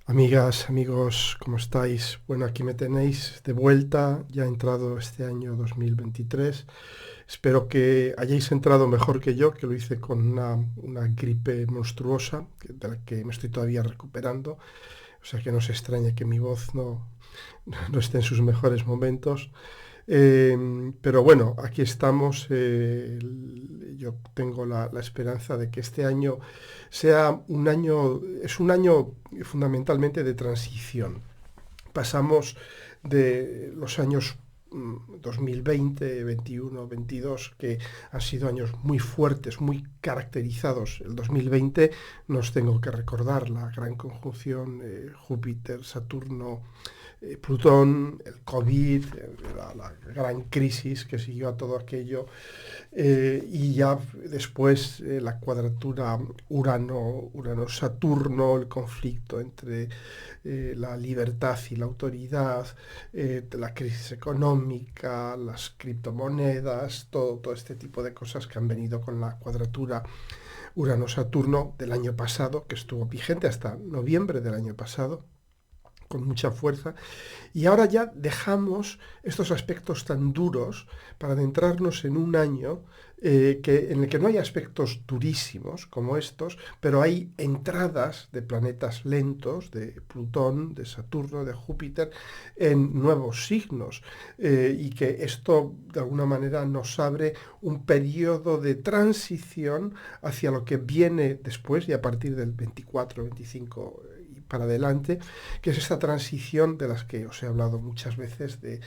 Amigas, amigos, ¿cómo estáis? Bueno, aquí me tenéis de vuelta, ya ha entrado este año 2023. Espero que hayáis entrado mejor que yo, que lo hice con una gripe monstruosa, de la que me estoy todavía recuperando. O sea que no se extrañe que mi voz no esté en sus mejores momentos. Pero bueno, aquí estamos. Yo tengo la esperanza de que este año sea un año, es un año fundamentalmente de transición. Pasamos de los años 2020, 21, 22, que han sido años muy fuertes, muy caracterizados. El 2020 nos tengo que recordar la gran conjunción Júpiter, Saturno, Plutón, el COVID, la gran crisis que siguió a todo aquello, y ya después la cuadratura Urano-Saturno, el conflicto entre la libertad y la autoridad, la crisis económica, las criptomonedas, todo este tipo de cosas que han venido con la cuadratura Urano-Saturno del año pasado, que estuvo vigente hasta noviembre del año pasado con mucha fuerza, y ahora ya dejamos estos aspectos tan duros para adentrarnos en un año en el que no hay aspectos durísimos como estos, pero hay entradas de planetas lentos, de Plutón, de Saturno, de Júpiter, en nuevos signos, y que esto de alguna manera nos abre un periodo de transición hacia lo que viene después y a partir del 24, 25 y para adelante, que es esta transición de las que os he hablado muchas veces, del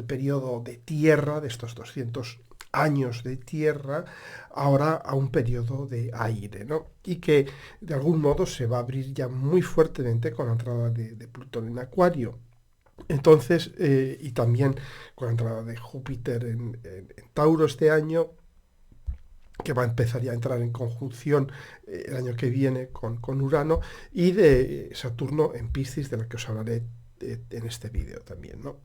periodo de tierra, de estos 200 años de tierra, ahora a un periodo de aire, ¿no? Y que de algún modo se va a abrir ya muy fuertemente con la entrada de Plutón en Acuario. Entonces, y también con la entrada de Júpiter en Tauro este año, que va a empezar ya a entrar en conjunción el año que viene con Urano, y de Saturno en Piscis, de la que os hablaré en este vídeo también, ¿no?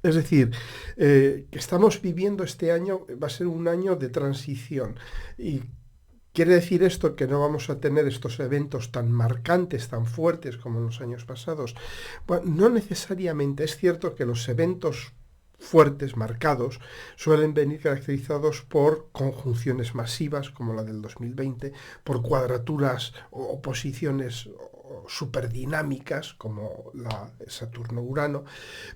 Es decir, que estamos viviendo este año, va a ser un año de transición. Y quiere decir esto que no vamos a tener estos eventos tan marcantes, tan fuertes como en los años pasados. Bueno, no necesariamente. Es cierto que los eventos fuertes, marcados, suelen venir caracterizados por conjunciones masivas, como la del 2020, por cuadraturas o oposiciones superdinámicas, como la Saturno-Urano,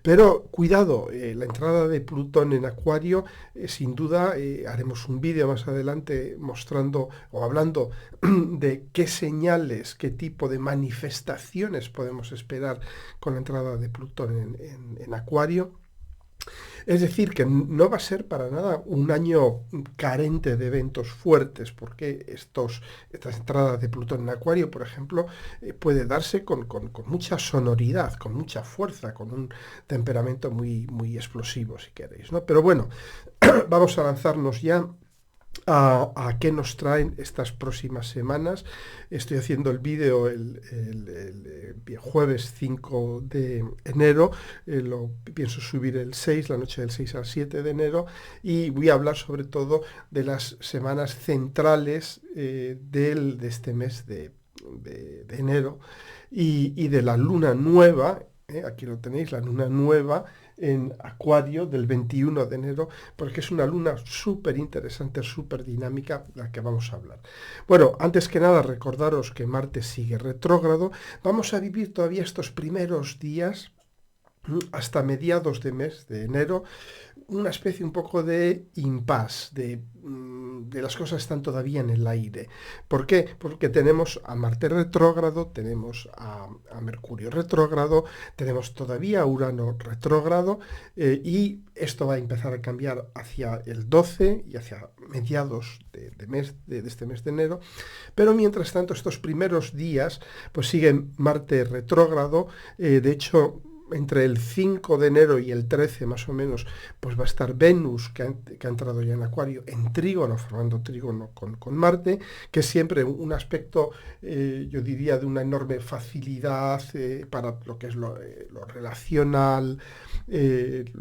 pero cuidado, la entrada de Plutón en Acuario, sin duda, haremos un vídeo más adelante mostrando o hablando de qué señales, qué tipo de manifestaciones podemos esperar con la entrada de Plutón en Acuario. Es decir, que no va a ser para nada un año carente de eventos fuertes, porque estas entradas de Plutón en Acuario, por ejemplo, puede darse con mucha sonoridad, con mucha fuerza, con un temperamento muy explosivo, si queréis, ¿no? Pero bueno, vamos a lanzarnos ya a qué nos traen estas próximas semanas. Estoy haciendo el vídeo el jueves 5 de enero, lo pienso subir el 6, la noche del 6 al 7 de enero, y voy a hablar sobre todo de las semanas centrales de este mes de enero, y de la luna nueva. Aquí lo tenéis, la luna nueva en Acuario del 21 de enero, porque es una luna súper interesante, súper dinámica, de la que vamos a hablar. Bueno, antes que nada, recordaros que Marte sigue retrógrado. Vamos a vivir todavía estos primeros días, hasta mediados de mes de enero, una especie un poco de impasse, de las cosas están todavía en el aire. ¿Por qué? Porque tenemos a Marte retrógrado, tenemos a Mercurio retrógrado, tenemos todavía a Urano retrógrado, y esto va a empezar a cambiar hacia el 12 y hacia mediados de este mes de enero. Pero mientras tanto, estos primeros días, pues sigue Marte retrógrado. De hecho, entre el 5 de enero y el 13 más o menos, pues va a estar Venus, que ha entrado ya en Acuario, en trígono, formando trígono con Marte, que es siempre un aspecto, yo diría, de una enorme facilidad para lo que es lo relacional, el,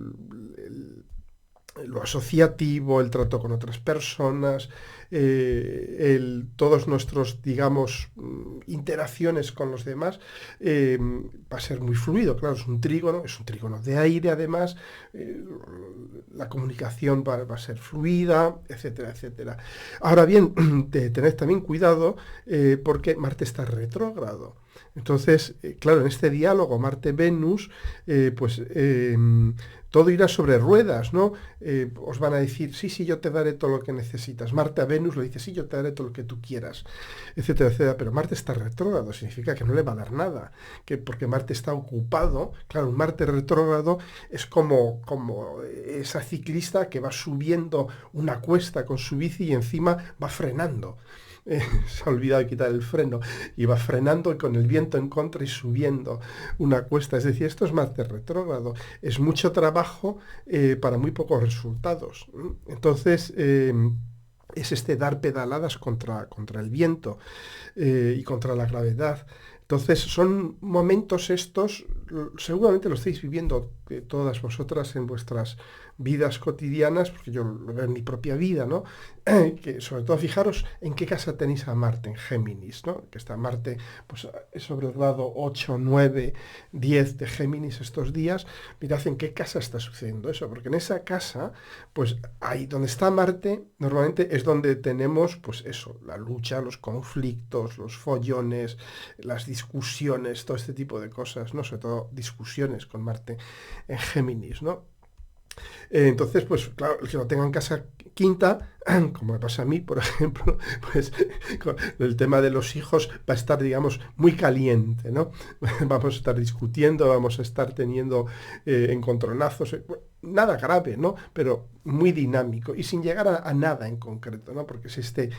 lo asociativo, el trato con otras personas, todos nuestros, digamos, interacciones con los demás, va a ser muy fluido. Claro, es un trígono de aire además, la comunicación va a ser fluida, etcétera, etcétera. Ahora bien, tened también cuidado porque Marte está retrógrado. Entonces, claro, en este diálogo Marte-Venus, pues todo irá sobre ruedas, ¿no? Os van a decir, sí, sí, yo te daré todo lo que necesitas. Marte a Venus le dice, sí, yo te daré todo lo que tú quieras, etcétera, etcétera. Pero Marte está retrógrado, significa que no le va a dar nada, porque Marte está ocupado. Claro, un Marte retrógrado es como esa ciclista que va subiendo una cuesta con su bici y encima va frenando. Se ha olvidado de quitar el freno y va frenando y con el viento en contra y subiendo una cuesta. Es decir, esto es Marte retrógrado. Es mucho trabajo para muy pocos resultados. Entonces, es este dar pedaladas contra el viento y contra la gravedad. Entonces, son momentos estos, seguramente lo estáis viviendo todas vosotras en vuestras vidas cotidianas, porque yo lo veo en mi propia vida, ¿no? Que sobre todo fijaros en qué casa tenéis a Marte, en Géminis, ¿no? Que está Marte pues, sobre el grado 8, 9, 10 de Géminis estos días. Mirad en qué casa está sucediendo eso, porque en esa casa, pues ahí donde está Marte, normalmente es donde tenemos, pues eso, la lucha, los conflictos, los follones, las discusiones, todo este tipo de cosas, ¿no? Sobre todo discusiones con Marte en Géminis, ¿no? Entonces, pues claro, el que lo tenga en casa quinta, como me pasa a mí, por ejemplo, pues con el tema de los hijos va a estar, digamos, muy caliente, ¿no? Vamos a estar discutiendo, vamos a estar teniendo encontronazos, nada grave, ¿no? Pero muy dinámico y sin llegar a nada en concreto, ¿no? Porque es este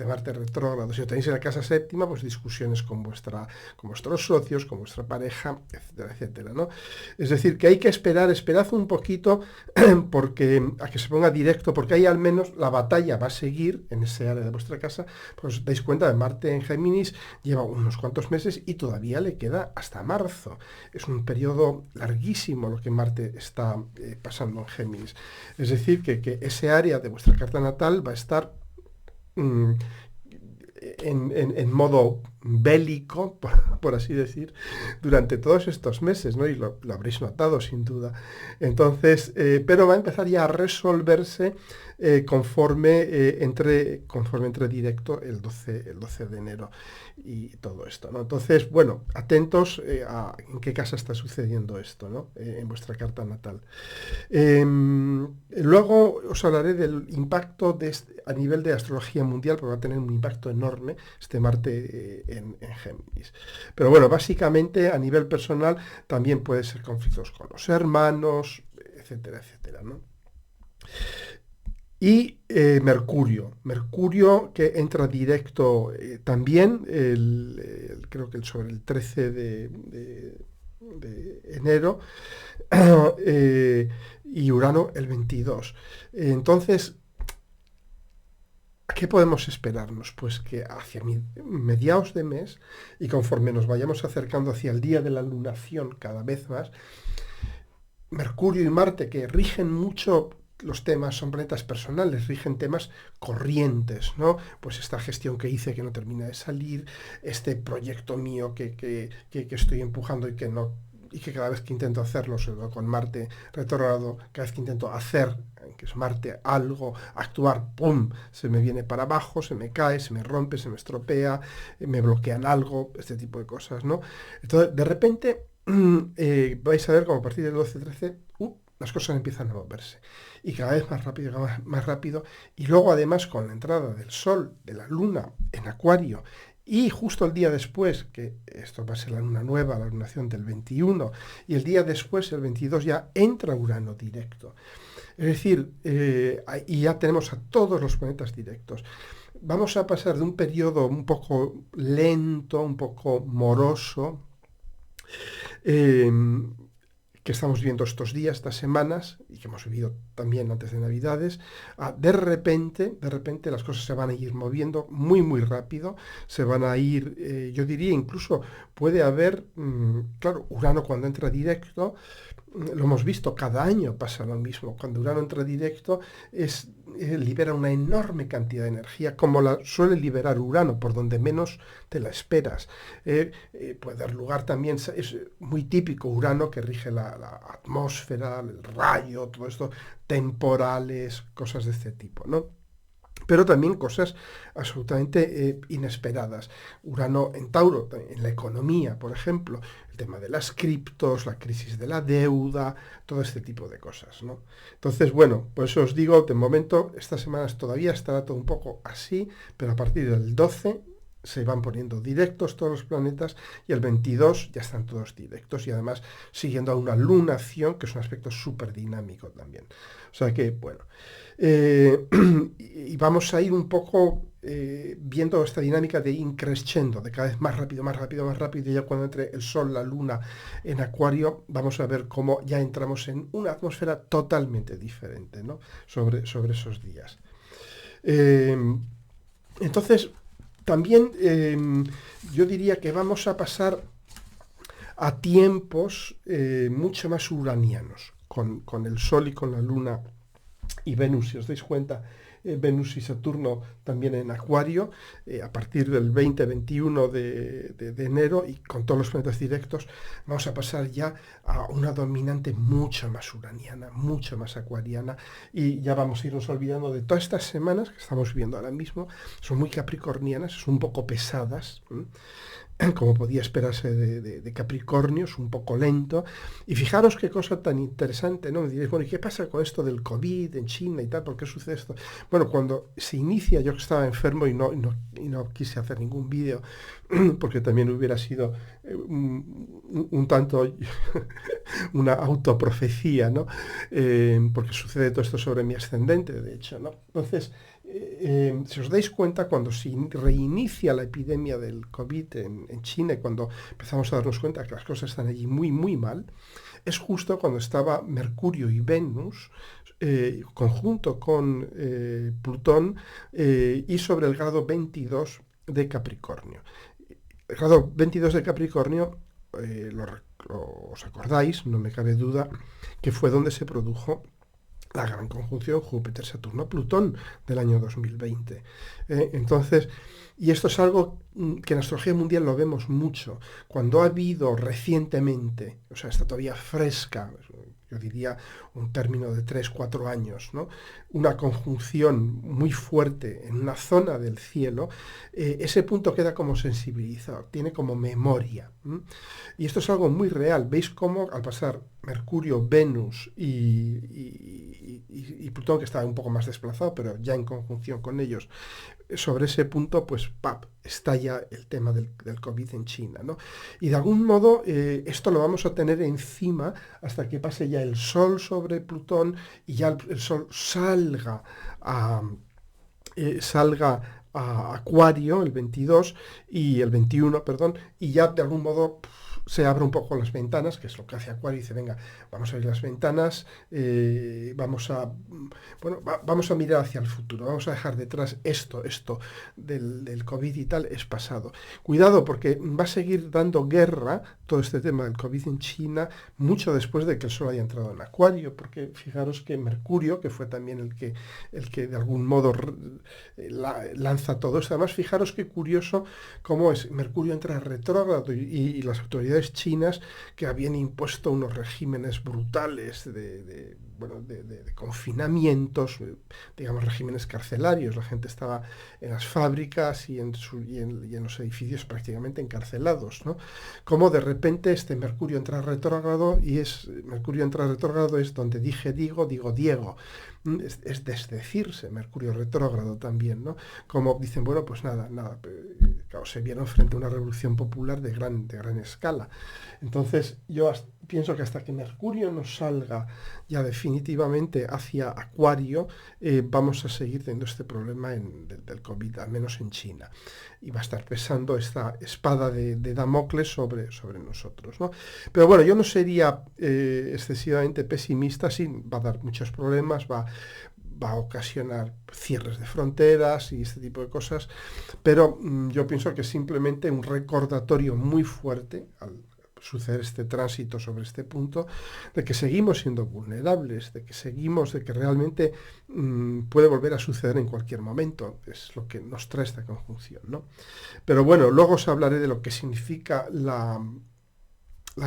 Marte retrógrado. Si lo tenéis en la casa séptima, pues discusiones con vuestros socios, con vuestra pareja, etcétera, etcétera, ¿no? Es decir, que hay que esperad un poquito porque a que se ponga directo, porque ahí al menos la batalla va a seguir en ese área de vuestra casa. Pues os dais cuenta de Marte en Géminis lleva unos cuantos meses y todavía le queda hasta marzo. Es un periodo larguísimo lo que Marte está pasando en Géminis. Es decir, que ese área de vuestra carta natal va a estar mm, en modo bélico, por así decir, durante todos estos meses, ¿no? Y lo habréis notado sin duda. Entonces, pero va a empezar ya a resolverse conforme entre directo el 12 de enero y todo esto, ¿no? Entonces, bueno, atentos a en qué casa está sucediendo esto, ¿no? En vuestra carta natal. Luego os hablaré del impacto a nivel de astrología mundial, porque va a tener un impacto enorme este Marte en Géminis. Pero bueno, básicamente a nivel personal también puede ser conflictos con los hermanos, etcétera, etcétera, ¿no? Y Mercurio que entra directo también, creo que sobre el 13 de enero, y Urano el 22. Entonces, ¿qué podemos esperarnos? Pues que hacia mediados de mes y conforme nos vayamos acercando hacia el día de la lunación cada vez más, Mercurio y Marte, que rigen mucho los temas, son planetas personales, rigen temas corrientes, ¿no? Pues esta gestión que hice que no termina de salir, este proyecto mío que estoy empujando y que no, y que cada vez que intento hacerlo, sobre todo con Marte retrógrado, cada vez que intento hacer, que es Marte, algo, actuar, ¡pum!, se me viene para abajo, se me cae, se me rompe, se me estropea, me bloquean algo, este tipo de cosas, ¿no? Entonces, de repente, vais a ver como a partir del 12-13, las cosas empiezan a moverse. Y cada vez más rápido. Y luego, además, con la entrada del Sol, de la Luna en Acuario, y justo el día después, que esto va a ser la luna nueva, la lunación del 21, y el día después, el 22, ya entra Urano directo. Es decir, y ya tenemos a todos los planetas directos. Vamos a pasar de un periodo un poco lento, un poco moroso, eh, que estamos viendo estos días, estas semanas, y que hemos vivido también antes de Navidades, de repente las cosas se van a ir moviendo muy, muy rápido, se van a ir, yo diría incluso puede haber, claro, Urano cuando entra directo, lo hemos visto, cada año pasa lo mismo. Cuando Urano entra directo, libera una enorme cantidad de energía, como la suele liberar Urano, por donde menos te la esperas. Puede dar lugar también, es muy típico Urano, que rige la atmósfera, el rayo, todo esto, temporales, cosas de este tipo, ¿no? Pero también cosas absolutamente inesperadas. Urano en Tauro, en la economía, por ejemplo, el tema de las criptos, la crisis de la deuda, todo este tipo de cosas, ¿no? Entonces, bueno, por eso os digo, de momento, estas semanas todavía estará todo un poco así, pero a partir del 12 se van poniendo directos todos los planetas y el 22 ya están todos directos y además siguiendo a una lunación, que es un aspecto súper dinámico también. O sea que, bueno, y vamos a ir un poco viendo esta dinámica de increscendo, de cada vez más rápido, más rápido, más rápido, y ya cuando entre el Sol, la Luna en Acuario, vamos a ver cómo ya entramos en una atmósfera totalmente diferente, ¿no? sobre esos días. Eh, entonces, también yo diría que vamos a pasar a tiempos mucho más uranianos, con el Sol y con la Luna y Venus, si os dais cuenta, Venus y Saturno también en Acuario, a partir del 20-21 de enero, y con todos los planetas directos, vamos a pasar ya a una dominante mucho más uraniana, mucho más acuariana, y ya vamos a irnos olvidando de todas estas semanas que estamos viendo ahora mismo. Son muy capricornianas, son un poco pesadas, como podía esperarse de Capricornio, es un poco lento. Y fijaros qué cosa tan interesante, ¿no? Me diréis, bueno, ¿y qué pasa con esto del COVID en China y tal? ¿Por qué sucede esto? Bueno, cuando se inicia, yo que estaba enfermo y no quise hacer ningún vídeo, porque también hubiera sido un tanto una autoprofecía, ¿no? Porque sucede todo esto sobre mi ascendente, de hecho, ¿no? Entonces, si os dais cuenta, cuando se reinicia la epidemia del COVID en China, y cuando empezamos a darnos cuenta que las cosas están allí muy, muy mal, es justo cuando estaba Mercurio y Venus, conjunto con Plutón, y sobre el grado 22 de Capricornio. El grado 22 de Capricornio, os acordáis, no me cabe duda, que fue donde se produjo la gran conjunción Júpiter-Saturno-Plutón del año 2020. Entonces, y esto es algo que en astrología mundial lo vemos mucho. Cuando ha habido recientemente, o sea, está todavía fresca, yo diría un término de 3-4 años, ¿no? Una conjunción muy fuerte en una zona del cielo, ese punto queda como sensibilizado, tiene como memoria. Y esto es algo muy real. ¿Veis cómo al pasar Mercurio, Venus y Plutón, que está un poco más desplazado, pero ya en conjunción con ellos, sobre ese punto, pues ¡pap!, estalla el tema del COVID en China, ¿no? Y de algún modo esto lo vamos a tener encima hasta que pase ya el Sol sobre Plutón y ya el Sol salga a Acuario el 22 y el 21, perdón, y ya de algún modo se abren un poco las ventanas, que es lo que hace Acuario, y dice, venga, vamos a abrir las ventanas, vamos a mirar hacia el futuro, vamos a dejar detrás esto del COVID y tal, es pasado. Cuidado, porque va a seguir dando guerra todo este tema del COVID en China mucho después de que el Sol haya entrado en Acuario, porque fijaros que Mercurio, que fue también el que de algún modo lanza todo esto, además fijaros qué curioso cómo es, Mercurio entra retrógrado y las autoridades chinas, que habían impuesto unos regímenes brutales de confinamientos, digamos regímenes carcelarios, la gente estaba en las fábricas y en los edificios prácticamente encarcelados, ¿no? Como de repente este Mercurio entra retrógrado, y Mercurio entra retrógrado es donde digo Diego. Es desdecirse, Mercurio retrógrado también, ¿no? Como dicen, bueno, pues nada, claro, se vieron frente a una revolución popular de gran escala. Entonces, yo pienso que hasta que Mercurio nos salga ya definitivamente hacia Acuario, vamos a seguir teniendo este problema del COVID, al menos en China. Y va a estar pesando esta espada de Damocles sobre nosotros, ¿no? Pero bueno, yo no sería excesivamente pesimista, sí, va a dar muchos problemas, va a ocasionar cierres de fronteras y este tipo de cosas, pero yo pienso que simplemente un recordatorio muy fuerte, suceder este tránsito sobre este punto, de que seguimos siendo vulnerables, de que realmente puede volver a suceder en cualquier momento. Es lo que nos trae esta conjunción, ¿no? Pero bueno, luego os hablaré de lo que significa la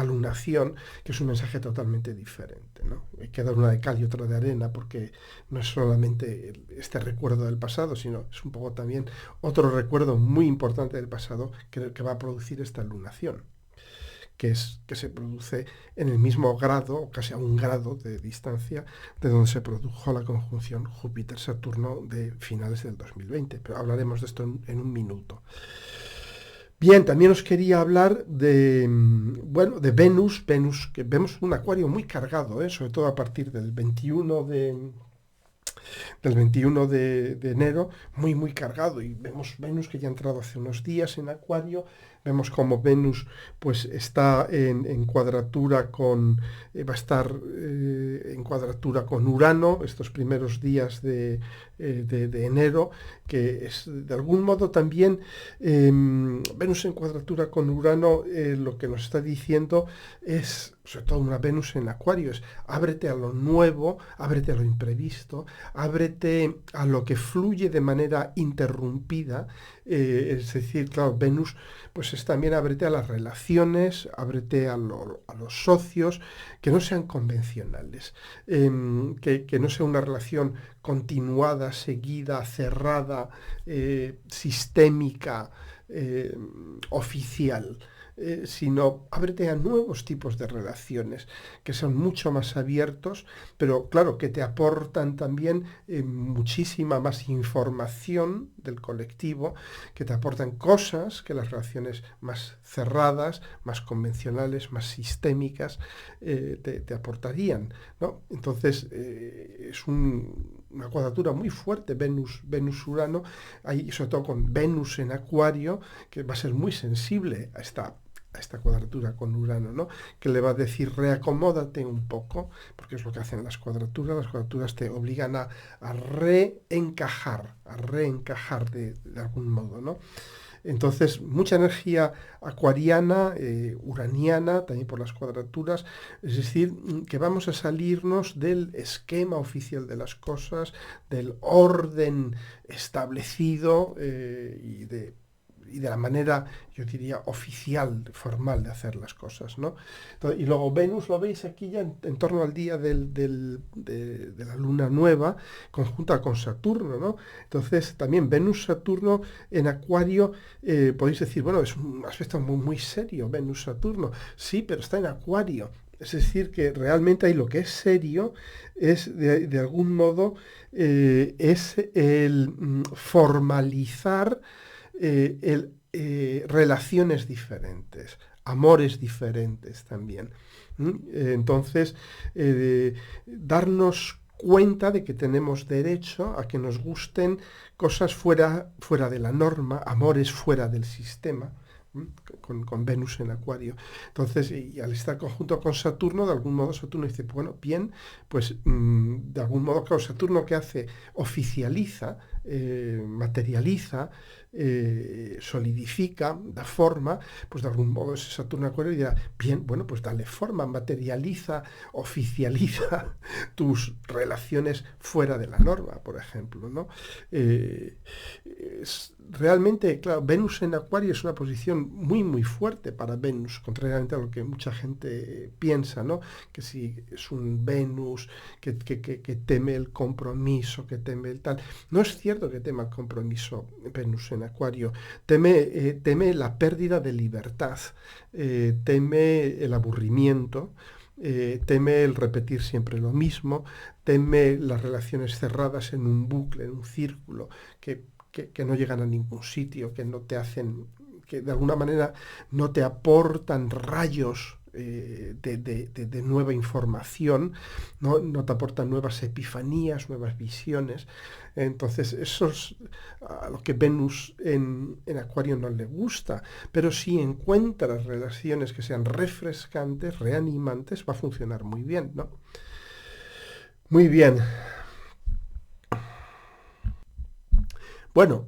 lunación, que es un mensaje totalmente diferente, ¿no? Hay que dar una de cal y otra de arena, porque no es solamente este recuerdo del pasado, sino es un poco también otro recuerdo muy importante del pasado que va a producir esta lunación, que se produce en el mismo grado, o casi a un grado de distancia, de donde se produjo la conjunción Júpiter-Saturno de finales del 2020. Pero hablaremos de esto en un minuto. Bien, también os quería hablar bueno, de Venus, que vemos un acuario muy cargado, sobre todo a partir del 21 de enero, muy, muy cargado. Y vemos Venus que ya ha entrado hace unos días en Acuario. Vemos como Venus pues está en cuadratura va a estar en cuadratura con Urano estos primeros días de enero, que es de algún modo también Venus en cuadratura con Urano, lo que nos está diciendo es, sobre todo una Venus en Acuario, es ábrete a lo nuevo, ábrete a lo imprevisto, ábrete a lo que fluye de manera interrumpida, es decir, claro, Venus pues es también ábrete a las relaciones, ábrete a los socios, que no sean convencionales, que no sea una relación continuada, seguida, cerrada, sistémica, oficial, sino ábrete a nuevos tipos de relaciones que son mucho más abiertos, pero claro, que te aportan también muchísima más información del colectivo, que te aportan cosas que las relaciones más cerradas, más convencionales, más sistémicas te aportarían, ¿no? Entonces es una cuadratura muy fuerte Venus-Urano, sobre todo con Venus en Acuario, que va a ser muy sensible a esta cuadratura con Urano, ¿no? Que le va a decir reacomódate un poco, porque es lo que hacen las cuadraturas te obligan a reencajar de algún modo, ¿no? Entonces, mucha energía acuariana, uraniana, también por las cuadraturas, es decir, que vamos a salirnos del esquema oficial de las cosas, del orden establecido y de la manera, yo diría, oficial, formal de hacer las cosas, ¿no? Entonces, y luego Venus, lo veis aquí ya en torno al día de la luna nueva, conjunta con Saturno, ¿no? Entonces, también Venus-Saturno en Acuario, podéis decir, bueno, es un aspecto muy, muy serio, Venus-Saturno. Sí, pero está en Acuario. Es decir, que realmente ahí lo que es serio es, de algún modo, es el formalizar relaciones diferentes, amores diferentes también. Entonces, darnos cuenta de que tenemos derecho a que nos gusten cosas fuera de la norma, amores fuera del sistema. Con Venus en Acuario. Entonces, y al estar conjunto con Saturno, de algún modo Saturno dice, bueno, bien, pues de algún modo, claro, Saturno ¿qué hace? Oficializa, materializa, solidifica, da forma, pues de algún modo ese Saturno Acuario dirá, bien, bueno, pues dale forma, materializa, oficializa tus relaciones fuera de la norma, por ejemplo, ¿no? Realmente, claro, Venus en Acuario es una posición muy, muy fuerte para Venus, contrariamente a lo que mucha gente piensa, ¿no? Que si es un Venus que teme el compromiso, que teme el tal. No es cierto que tema el compromiso Venus en Acuario. Teme la pérdida de libertad, teme el aburrimiento, teme el repetir siempre lo mismo, teme las relaciones cerradas en un bucle, en un círculo, que no llegan a ningún sitio, que no te hacen, que de alguna manera no te aportan rayos de nueva información, no te aportan nuevas epifanías, nuevas visiones. Entonces, eso es a lo que Venus en Acuario no le gusta, pero si encuentras relaciones que sean refrescantes, reanimantes, va a funcionar muy bien, ¿no? Muy bien. Bueno,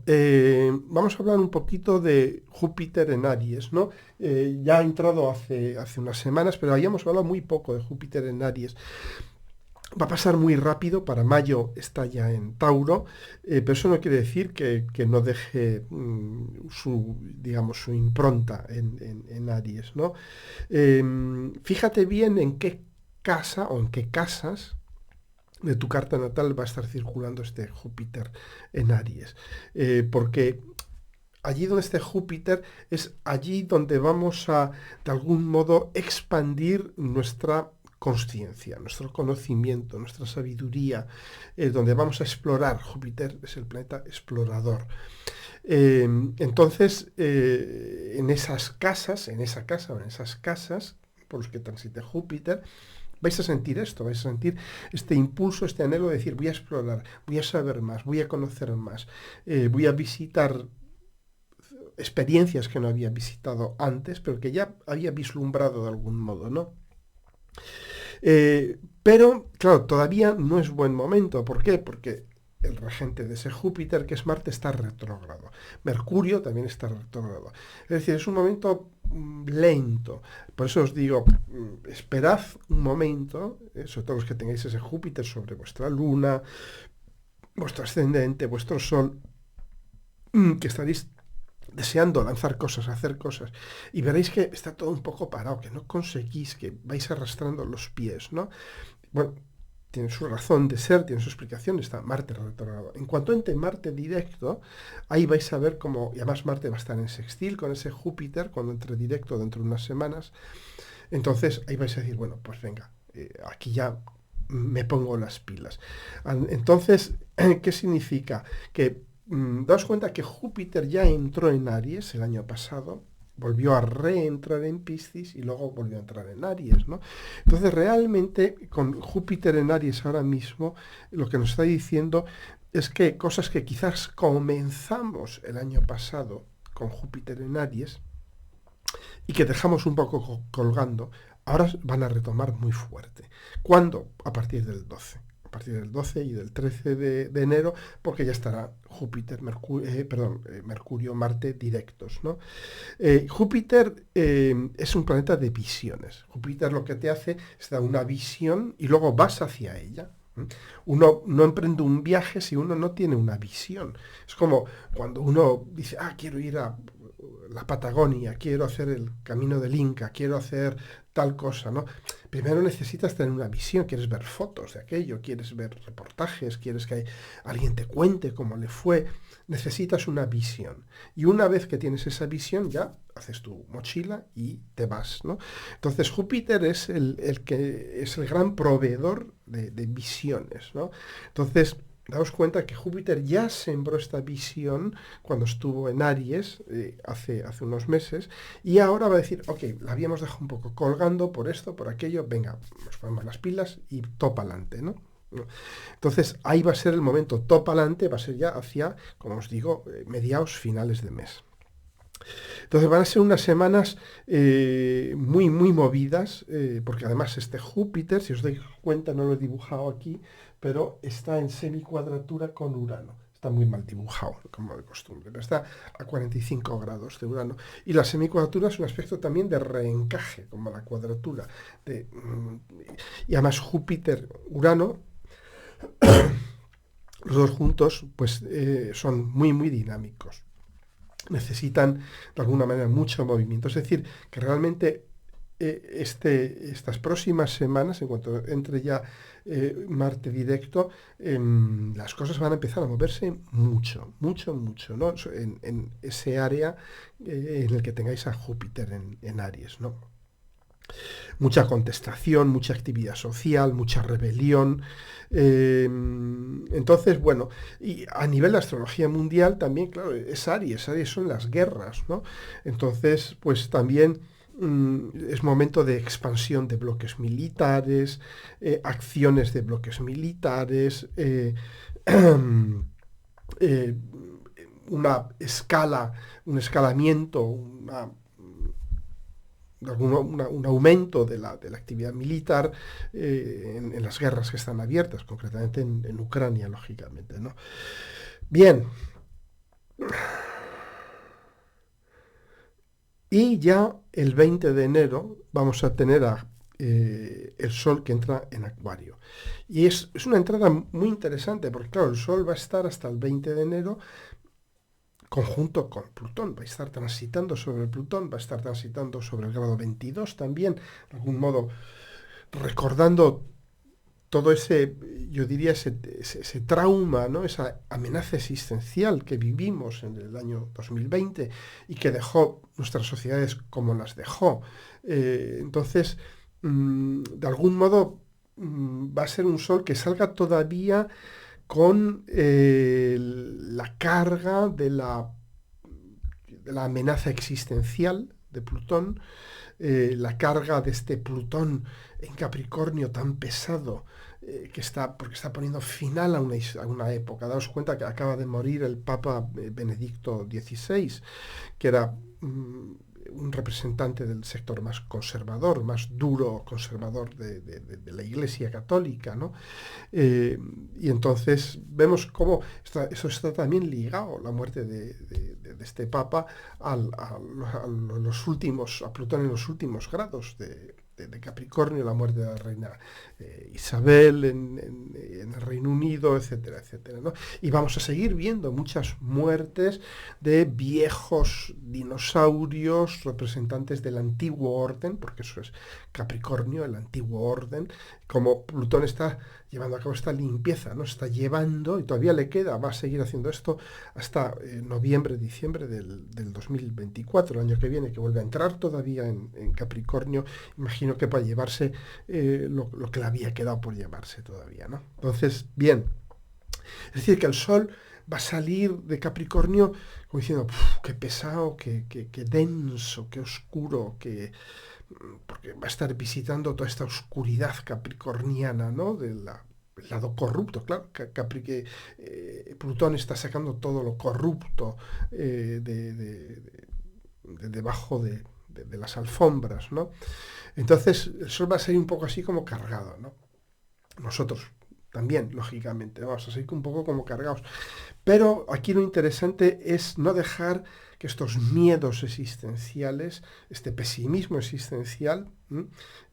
vamos a hablar un poquito de Júpiter en Aries, ¿no? Ya ha entrado hace unas semanas, pero habíamos hablado muy poco de Júpiter en Aries. Va a pasar muy rápido, para mayo está ya en Tauro, pero eso no quiere decir que no deje digamos, su impronta en Aries, ¿no? Fíjate bien en qué casa o en qué casas de tu carta natal va a estar circulando este Júpiter en Aries. Porque allí donde esté Júpiter es allí donde vamos a, de algún modo, expandir nuestra consciencia, nuestro conocimiento, nuestra sabiduría, donde vamos a explorar. Júpiter es el planeta explorador. Entonces, en esas casas, en esa casa o en esas casas por los que transite Júpiter, vais a sentir esto, vais a sentir este impulso, este anhelo de decir, voy a explorar, voy a saber más, voy a conocer más, voy a visitar experiencias que no había visitado antes, pero que ya había vislumbrado de algún modo, ¿no? Pero, claro, todavía no es buen momento. ¿Por qué? Porque el regente de ese Júpiter, que es Marte, está retrógrado. Mercurio también está retrógrado. Es decir, es un momento lento. Por eso os digo, esperad un momento, sobre todo los que tengáis ese Júpiter sobre vuestra luna, vuestro ascendente, vuestro sol, que estaréis deseando lanzar cosas, hacer cosas, y veréis que está todo un poco parado, que no conseguís, que vais arrastrando los pies, ¿no? Bueno, tiene su razón de ser, tiene su explicación, está Marte retrogrado. En cuanto entre Marte directo, ahí vais a ver cómo, y además Marte va a estar en sextil con ese Júpiter, cuando entre directo dentro de unas semanas, entonces ahí vais a decir, bueno, pues venga, aquí ya me pongo las pilas. Entonces, ¿qué significa? Que daos cuenta que Júpiter ya entró en Aries el año pasado, volvió a reentrar en Piscis y luego volvió a entrar en Aries, ¿no? Entonces realmente con Júpiter en Aries ahora mismo lo que nos está diciendo es que cosas que quizás comenzamos el año pasado con Júpiter en Aries y que dejamos un poco colgando, ahora van a retomar muy fuerte. ¿Cuándo? A partir del 12. A partir del 12 y del 13 de enero, porque ya estará Júpiter, Mercurio, Marte directos, ¿no? Júpiter es un planeta de visiones. Júpiter lo que te hace es dar una visión y luego vas hacia ella. Uno no emprende un viaje si uno no tiene una visión. Es como cuando uno dice, quiero ir a la Patagonia, quiero hacer el camino del Inca, quiero hacer tal cosa, ¿no? Primero necesitas tener una visión, quieres ver fotos de aquello, quieres ver reportajes, quieres que alguien te cuente cómo le fue, necesitas una visión. Y una vez que tienes esa visión, ya haces tu mochila y te vas, ¿no? Entonces Júpiter es el que es el gran proveedor de visiones, ¿no? Entonces, daos cuenta que Júpiter ya sembró esta visión cuando estuvo en Aries hace unos meses y ahora va a decir, ok, la habíamos dejado un poco colgando por esto, por aquello, venga, nos ponemos las pilas y topa adelante, ¿no? Entonces ahí va a ser el momento, topa adelante, va a ser ya hacia, como os digo, mediados finales de mes. Entonces van a ser unas semanas muy, muy movidas, porque además este Júpiter, si os dais cuenta, no lo he dibujado aquí, pero está en semicuadratura con Urano. Está muy mal dibujado, como de costumbre, pero está a 45 grados de Urano. Y la semicuadratura es un aspecto también de reencaje, como la cuadratura. Y además Júpiter-Urano, los dos juntos, pues son muy, muy dinámicos. Necesitan de alguna manera mucho movimiento. Es decir, que realmente estas próximas semanas, en cuanto entre ya Marte directo, las cosas van a empezar a moverse mucho, mucho, mucho, ¿no? En ese área en el que tengáis a Júpiter en Aries, ¿no? Mucha contestación, mucha actividad social, mucha rebelión. Entonces, bueno, y a nivel de astrología mundial también, claro, es Aries, Aries son las guerras, ¿no? Entonces, pues también es momento de expansión de bloques militares, acciones de bloques militares, eh, una escala, un escalamiento, un aumento de la actividad militar en las guerras que están abiertas, concretamente en Ucrania, lógicamente, ¿no? Bien, Y ya el 20 de enero vamos a tener el Sol que entra en Acuario. Y es una entrada muy interesante, porque claro, el Sol va a estar hasta el 20 de enero conjunto con Plutón, va a estar transitando sobre Plutón, va a estar transitando sobre el grado 22 también, de algún modo recordando todo ese, yo diría, ese trauma, ¿no? Esa amenaza existencial que vivimos en el año 2020 y que dejó nuestras sociedades como las dejó. Entonces, de algún modo, va a ser un sol que salga todavía con la carga de la amenaza existencial de Plutón, la carga de este Plutón en Capricornio tan pesado, porque está poniendo final a una época. Daos cuenta que acaba de morir el Papa Benedicto XVI, que era un representante del sector más conservador, más duro conservador de la Iglesia Católica, ¿no? Y entonces vemos cómo eso está también ligado, la muerte de este Papa, a Plutón en los últimos grados de Capricornio, la muerte de la reina Isabel en el Reino Unido, etcétera, etcétera, ¿no? Y vamos a seguir viendo muchas muertes de viejos dinosaurios, representantes del antiguo orden, porque eso es Capricornio, el antiguo orden, como Plutón está llevando a cabo esta limpieza, ¿no? Está llevando, y todavía le queda, va a seguir haciendo esto hasta noviembre, diciembre del 2024, el año que viene, que vuelve a entrar todavía en Capricornio. Imagino que para llevarse lo que le había quedado por llevarse todavía, ¿no? Entonces, bien, es decir, que el Sol va a salir de Capricornio como diciendo, qué pesado, qué denso, qué oscuro, porque va a estar visitando toda esta oscuridad capricorniana, ¿no? El lado corrupto, claro, Plutón está sacando todo lo corrupto debajo de las alfombras, ¿no? Entonces el Sol va a salir un poco así como cargado, ¿no? Nosotros también, lógicamente, vamos a seguir un poco como cargados. Pero aquí lo interesante es no dejar que estos miedos existenciales, este pesimismo existencial,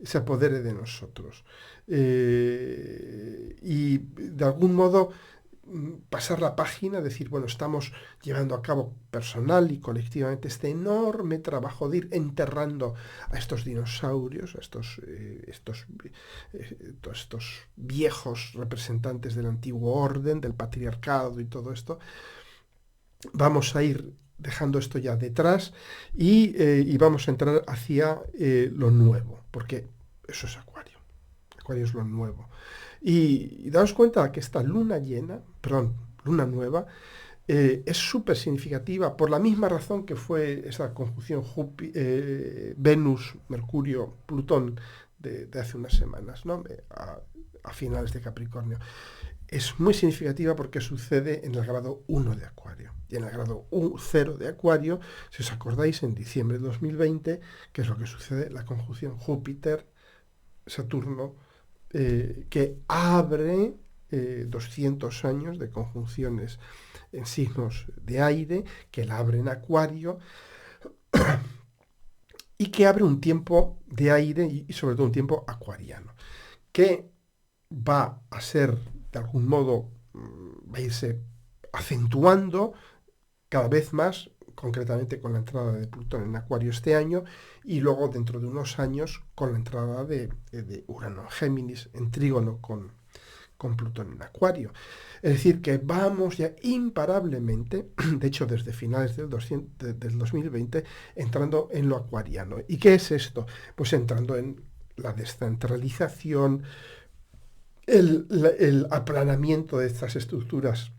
se apodere de nosotros. Y de algún modo pasar la página, decir, bueno, estamos llevando a cabo personal y colectivamente este enorme trabajo de ir enterrando a estos dinosaurios, a todos estos viejos representantes del antiguo orden, del patriarcado y todo esto. Vamos a ir dejando esto ya detrás y vamos a entrar hacia lo nuevo, porque eso es Acuario. Acuario es lo nuevo. Y daos cuenta que esta luna nueva, es súper significativa por la misma razón que fue esa conjunción Venus, Mercurio, Plutón de hace unas semanas, ¿no? A finales de Capricornio. Es muy significativa porque sucede en el grado 1 de Acuario. Y en el grado 0 de Acuario, si os acordáis, en diciembre de 2020, que es lo que sucede, la conjunción Júpiter-Saturno, que abre 200 años de conjunciones en signos de aire, que la abre en Acuario y que abre un tiempo de aire y sobre todo un tiempo acuariano, que va a ser, de algún modo, va a irse acentuando cada vez más, concretamente con la entrada de Plutón en Acuario este año, y luego dentro de unos años con la entrada de Urano en Géminis, en trígono con Plutón en Acuario. Es decir, que vamos ya imparablemente, de hecho desde finales del 2020, entrando en lo acuariano. ¿Y qué es esto? Pues entrando en la descentralización, el aplanamiento de estas estructuras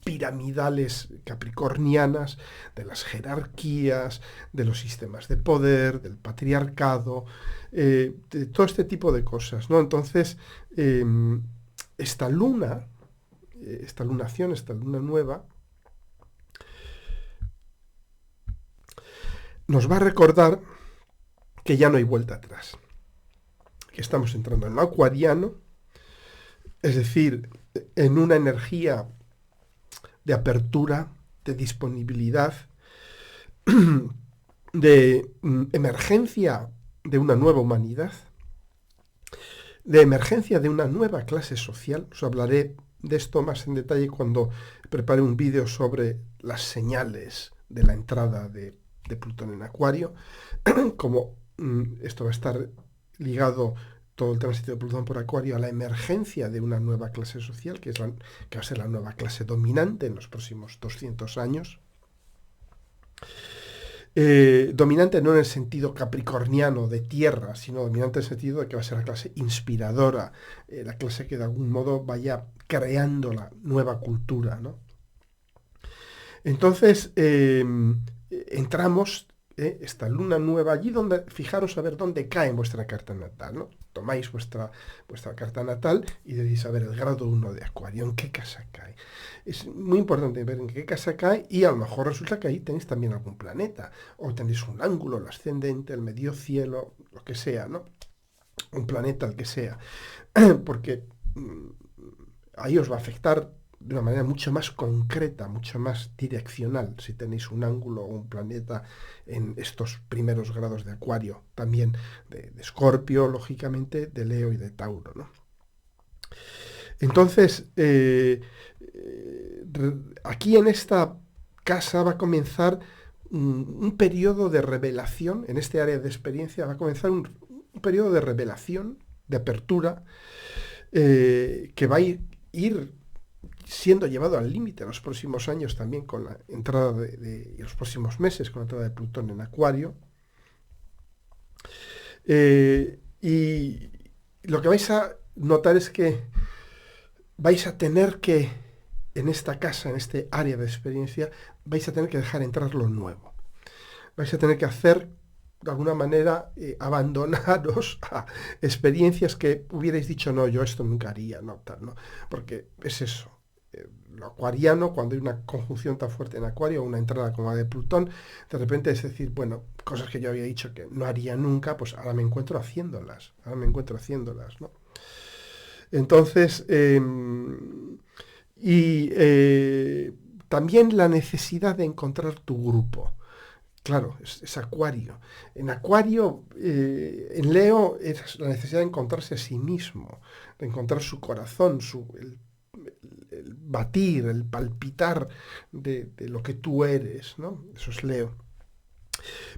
piramidales capricornianas, de las jerarquías, de los sistemas de poder, del patriarcado, de todo este tipo de cosas, ¿no? Entonces, esta luna, esta lunación, esta luna nueva, nos va a recordar que ya no hay vuelta atrás, que estamos entrando en lo acuariano, es decir, en una energía de apertura, de disponibilidad, de emergencia de una nueva humanidad, de emergencia de una nueva clase social. Os hablaré de esto más en detalle cuando prepare un vídeo sobre las señales de la entrada de Plutón en Acuario, como esto va a estar ligado, todo el tránsito de Plutón por Acuario, a la emergencia de una nueva clase social, que va a ser la nueva clase dominante en los próximos 200 años. Dominante no en el sentido capricorniano de tierra, sino dominante en el sentido de que va a ser la clase inspiradora, la clase que de algún modo vaya creando la nueva cultura, ¿no? Entonces, entramos esta luna nueva allí donde, fijaros a ver dónde cae en vuestra carta natal, ¿no? Tomáis vuestra carta natal y decís, a ver, el grado 1 de Acuario, ¿en qué casa cae? Es muy importante ver en qué casa cae, y a lo mejor resulta que ahí tenéis también algún planeta, o tenéis un ángulo, el ascendente, el medio cielo, lo que sea, ¿no? Un planeta, el que sea, porque ahí os va a afectar de una manera mucho más concreta, mucho más direccional, si tenéis un ángulo o un planeta en estos primeros grados de Acuario, también de Escorpio, lógicamente, de Leo y de Tauro, ¿no? Entonces, aquí en esta casa va a comenzar un periodo de revelación, en este área de experiencia va a comenzar un periodo de revelación, de apertura, que va a ir siendo llevado al límite en los próximos años también con la entrada y los próximos meses con la entrada de Plutón en Acuario. Y lo que vais a notar es que vais a tener que, en esta casa, en este área de experiencia, vais a tener que dejar entrar lo nuevo. Vais a tener que hacer, de alguna manera, abandonaros a experiencias que hubierais dicho, no, yo esto nunca haría, no, tal, no. Porque es eso. Lo acuariano, cuando hay una conjunción tan fuerte en Acuario, una entrada como la de Plutón, de repente es decir, bueno, cosas que yo había dicho que no haría nunca, pues ahora me encuentro haciéndolas, ¿no? Entonces, también la necesidad de encontrar tu grupo. Claro, es Acuario. En Acuario, en Leo, es la necesidad de encontrarse a sí mismo, de encontrar su corazón, el batir, el palpitar de lo que tú eres, ¿no? Eso es Leo.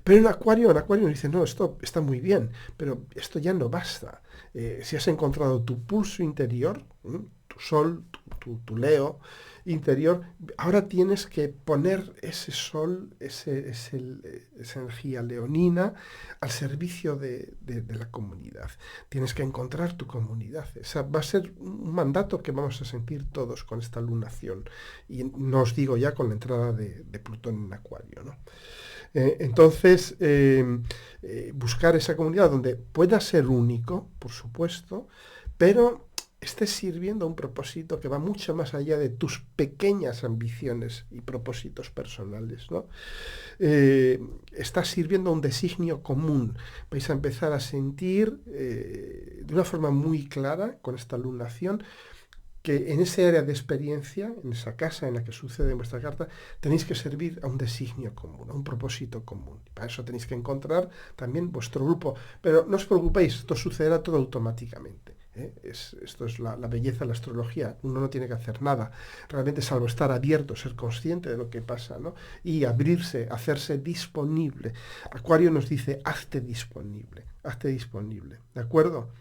Pero en Acuario nos dice, no, esto está muy bien, pero esto ya no basta. Si has encontrado tu pulso interior, tu sol, tu Leo interior, ahora tienes que poner ese sol, esa energía leonina al servicio de la comunidad. Tienes que encontrar tu comunidad. Esa va a ser un mandato que vamos a sentir todos con esta lunación. Y no os digo ya con la entrada de Plutón en Acuario, ¿no? Entonces, buscar esa comunidad donde pueda ser único, por supuesto, pero estés sirviendo a un propósito que va mucho más allá de tus pequeñas ambiciones y propósitos personales, ¿no? Estás sirviendo a un designio común. Vais a empezar a sentir de una forma muy clara con esta lunación que en ese área de experiencia, en esa casa en la que sucede vuestra carta, tenéis que servir a un designio común, a un propósito común. Para eso tenéis que encontrar también vuestro grupo. Pero no os preocupéis, esto sucederá todo automáticamente. Esto es la belleza de la astrología. Uno no tiene que hacer nada, realmente, salvo estar abierto, ser consciente de lo que pasa, ¿no? Y abrirse, hacerse disponible. Acuario nos dice, hazte disponible, ¿de acuerdo?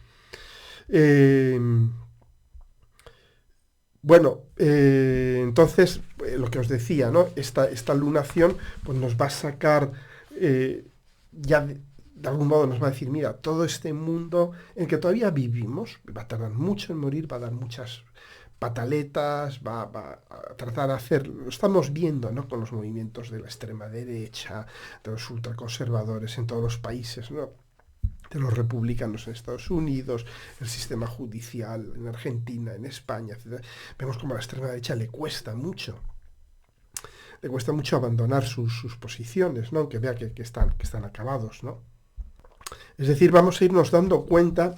Bueno, entonces, lo que os decía, ¿no? Esta lunación pues nos va a sacar, ya de algún modo nos va a decir, mira, todo este mundo en que todavía vivimos, va a tardar mucho en morir, va a dar muchas pataletas, va a tratar de hacer, lo estamos viendo, ¿no? Con los movimientos de la extrema derecha, de los ultraconservadores en todos los países, ¿no? De los republicanos en Estados Unidos, el sistema judicial en Argentina, en España, etc. Vemos como a la extrema derecha le cuesta mucho abandonar sus posiciones, ¿no? Aunque vea que están acabados, ¿no? Es decir, vamos a irnos dando cuenta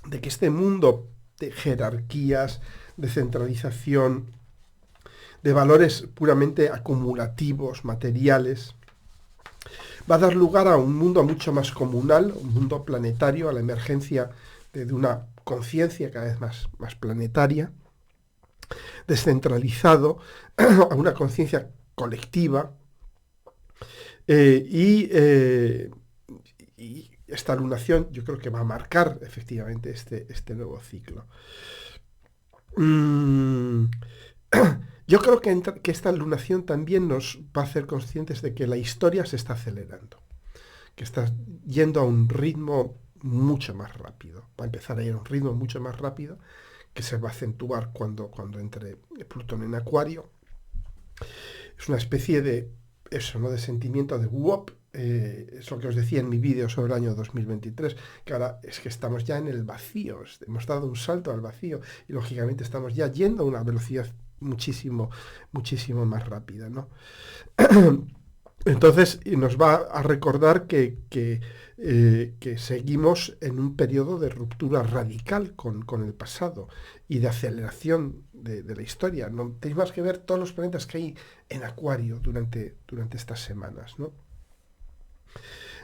de que este mundo de jerarquías, de centralización, de valores puramente acumulativos, materiales, va a dar lugar a un mundo mucho más comunal, un mundo planetario, a la emergencia de una conciencia cada vez más planetaria, descentralizado, a una conciencia colectiva, eh, y, eh, y esta lunación yo creo que va a marcar efectivamente este nuevo ciclo. Mm, yo creo que esta lunación también nos va a hacer conscientes de que la historia se está acelerando, que está yendo a un ritmo mucho más rápido. Va a empezar a ir a un ritmo mucho más rápido, que se va a acentuar cuando entre Plutón en Acuario. Es una especie de eso, ¿no? De sentimiento de wop. Es lo que os decía en mi vídeo sobre el año 2023, que ahora es que estamos ya en el vacío, hemos dado un salto al vacío y lógicamente estamos ya yendo a una velocidad muchísimo más rápida, ¿no? Entonces nos va a recordar que seguimos en un periodo de ruptura radical con el pasado y de aceleración de la historia. No tenéis más que ver todos los planetas que hay en Acuario durante estas semanas, ¿no?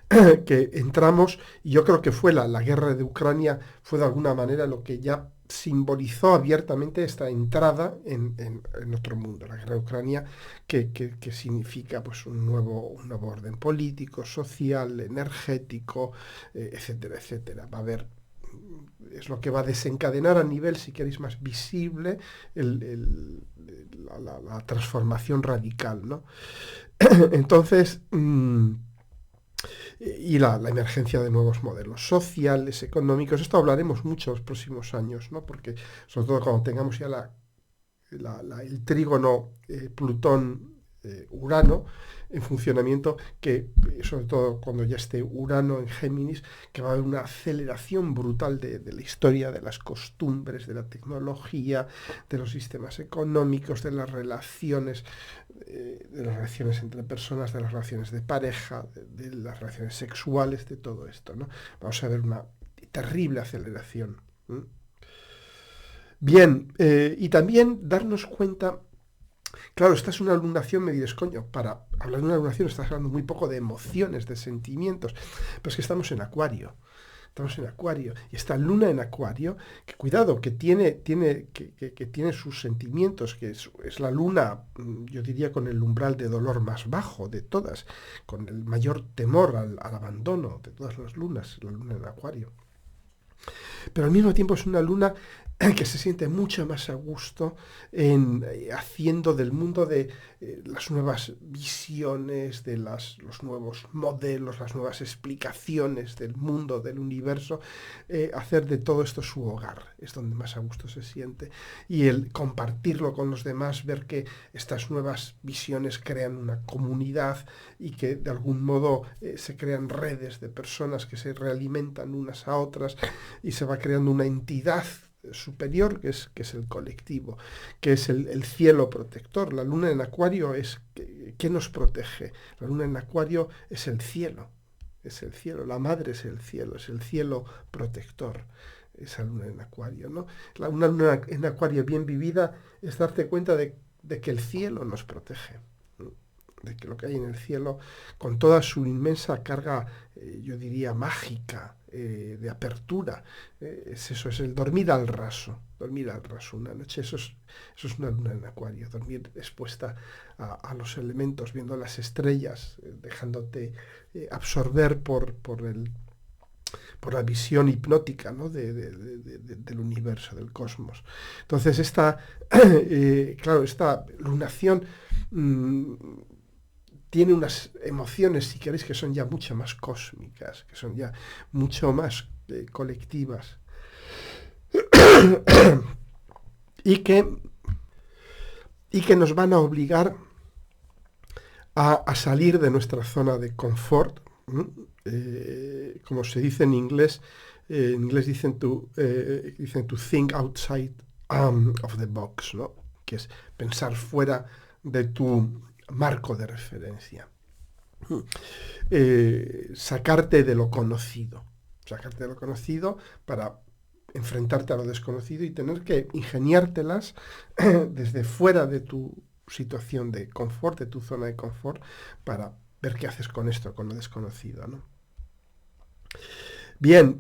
Que entramos, y yo creo que fue la guerra de Ucrania, fue de alguna manera lo que ya simbolizó abiertamente esta entrada en otro mundo. La guerra de Ucrania, que significa pues un nuevo orden político, social, energético, etcétera, etcétera. Va a haber, es lo que va a desencadenar a nivel, si queréis, más visible la transformación radical, ¿no? Entonces, y la emergencia de nuevos modelos sociales, económicos. Esto hablaremos mucho los próximos años, ¿no? Porque sobre todo cuando tengamos ya el trígono Plutón-Urano en funcionamiento, que sobre todo cuando ya esté Urano en Géminis, que va a haber una aceleración brutal de la historia, de las costumbres, de la tecnología, de los sistemas económicos, de las relaciones entre personas, de las relaciones de pareja, de las relaciones sexuales, de todo esto, ¿no? Vamos a ver una terrible aceleración. Bien, y también darnos cuenta. Claro, esta es una lunación, me diréis, coño, para hablar de una lunación estás hablando muy poco de emociones, de sentimientos, pero es que estamos en Acuario. Estamos en Acuario. Y esta luna en Acuario, que cuidado, que tiene sus sentimientos, que es la luna, yo diría, con el umbral de dolor más bajo de todas, con el mayor temor al abandono de todas las lunas, la luna en Acuario. Pero al mismo tiempo es una luna que se siente mucho más a gusto haciendo del mundo de las nuevas visiones, de los nuevos modelos, las nuevas explicaciones del mundo, del universo, hacer de todo esto su hogar, es donde más a gusto se siente. Y el compartirlo con los demás, ver que estas nuevas visiones crean una comunidad y que de algún modo se crean redes de personas que se realimentan unas a otras y se va creando una entidad superior que es el colectivo, que es el cielo protector. La luna en Acuario es ¿qué nos protege? La luna en Acuario es el cielo, la madre es el cielo protector, esa luna en Acuario, ¿no? Una luna en Acuario bien vivida es darte cuenta de que el cielo nos protege, ¿no? De que lo que hay en el cielo, con toda su inmensa carga, yo diría, mágica, de apertura, es eso, es el dormir al raso una noche, eso es una luna en Acuario, dormir expuesta a los elementos, viendo las estrellas, dejándote absorber por la visión hipnótica, ¿no? Del universo, del cosmos. Entonces claro, esta lunación tiene unas emociones, si queréis, que son ya mucho más cósmicas, que son ya mucho más colectivas, y que nos van a obligar a salir de nuestra zona de confort, como se dice en inglés dicen to think outside of the box, ¿no? Que es pensar fuera de tu marco de referencia. Sacarte de lo conocido para enfrentarte a lo desconocido y tener que ingeniártelas desde fuera de tu situación de confort, de tu zona de confort, para ver qué haces con esto, con lo desconocido, ¿no? Bien,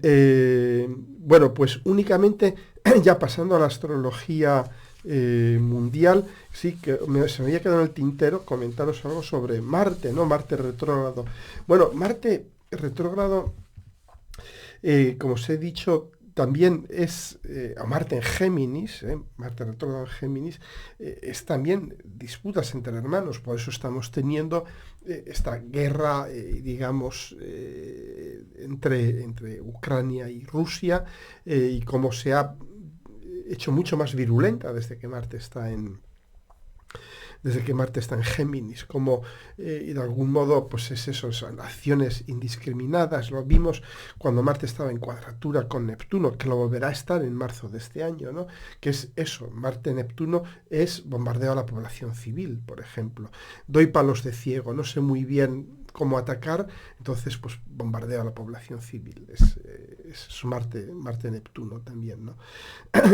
bueno, pues únicamente, ya pasando a la astrología mundial, sí que se me había quedado en el tintero comentaros algo sobre Marte, ¿no? Marte retrógrado. Bueno, Marte retrógrado, como os he dicho, también es, a Marte en Géminis, Marte retrógrado en Géminis, es también disputas entre hermanos, por eso estamos teniendo esta guerra, digamos, entre Ucrania y Rusia, y cómo se ha hecho mucho más virulenta desde que Marte está en Géminis, como de algún modo, pues es eso, son acciones indiscriminadas. Lo vimos cuando Marte estaba en cuadratura con Neptuno, que lo volverá a estar en marzo de este año, ¿no? Que es eso, Marte-Neptuno es bombardeo a la población civil, por ejemplo. Doy palos de ciego, no sé muy bien cómo atacar, entonces pues bombardeo a la población civil. Es Marte-Neptuno también, ¿no?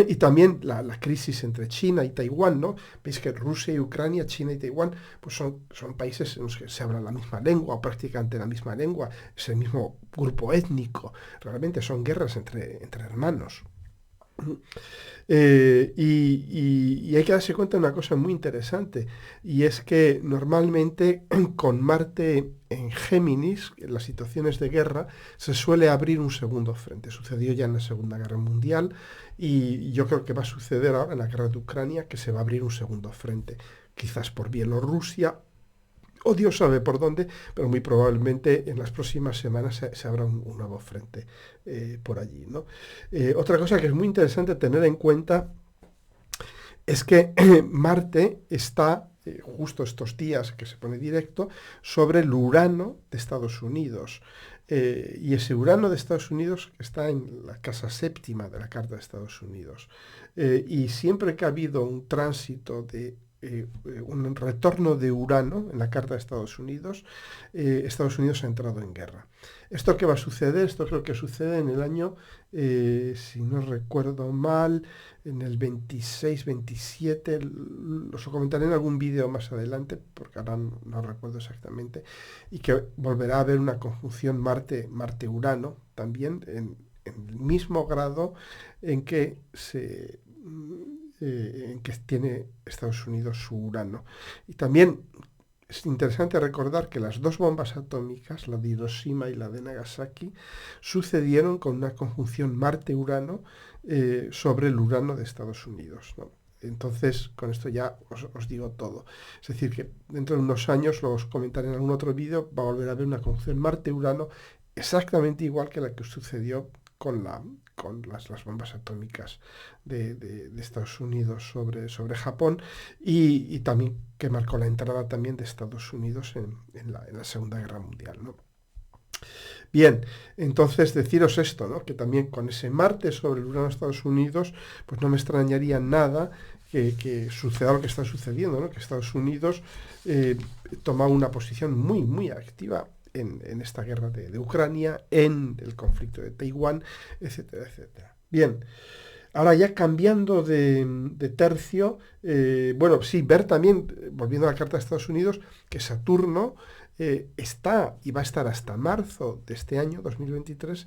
Y también la crisis entre China y Taiwán, ¿no? Veis que Rusia y Ucrania, China y Taiwán, pues son países en los que se habla la misma lengua, o prácticamente la misma lengua, es el mismo grupo étnico, realmente son guerras entre hermanos. Y hay que darse cuenta de una cosa muy interesante, y es que normalmente con Marte en Géminis, en las situaciones de guerra, se suele abrir un segundo frente. Sucedió ya en la Segunda Guerra Mundial, y yo creo que va a suceder ahora en la guerra de Ucrania, que se va a abrir un segundo frente, quizás por Bielorrusia, o Dios sabe por dónde, pero muy probablemente en las próximas semanas se abra un nuevo frente por allí, ¿no? Otra cosa que es muy interesante tener en cuenta es que Marte está, justo estos días que se pone directo, sobre el Urano de Estados Unidos. Y ese Urano de Estados Unidos está en la casa séptima de la Carta de Estados Unidos. Y siempre que ha habido un tránsito de un retorno de Urano en la Carta de Estados Unidos ha entrado en guerra. ¿Esto qué va a suceder? Esto creo que sucede en el año, si no recuerdo mal, en el 26-27, os lo comentaré en algún vídeo más adelante, porque ahora no recuerdo exactamente, y que volverá a haber una conjunción Marte-Urano también en el mismo grado en que tiene Estados Unidos su Urano. Y también es interesante recordar que las dos bombas atómicas, la de Hiroshima y la de Nagasaki, sucedieron con una conjunción Marte-Urano sobre el Urano de Estados Unidos, ¿no? Entonces, con esto ya os digo todo. Es decir, que dentro de unos años, lo os comentaré en algún otro vídeo, va a volver a haber una conjunción Marte-Urano exactamente igual que la que sucedió con las bombas atómicas de Estados Unidos sobre Japón, y también que marcó la entrada también de Estados Unidos en la Segunda Guerra Mundial, ¿no? Bien, entonces deciros esto, ¿no? Que también con ese Marte sobre el Urano de Estados Unidos, pues no me extrañaría nada que suceda lo que está sucediendo, ¿no? Que Estados Unidos toma una posición muy, muy activa en esta guerra de Ucrania, en el conflicto de Taiwán, etcétera, etcétera. Bien, ahora ya cambiando de tercio, bueno, sí, ver también, volviendo a la Carta de Estados Unidos, que Saturno está y va a estar hasta marzo de este año, 2023,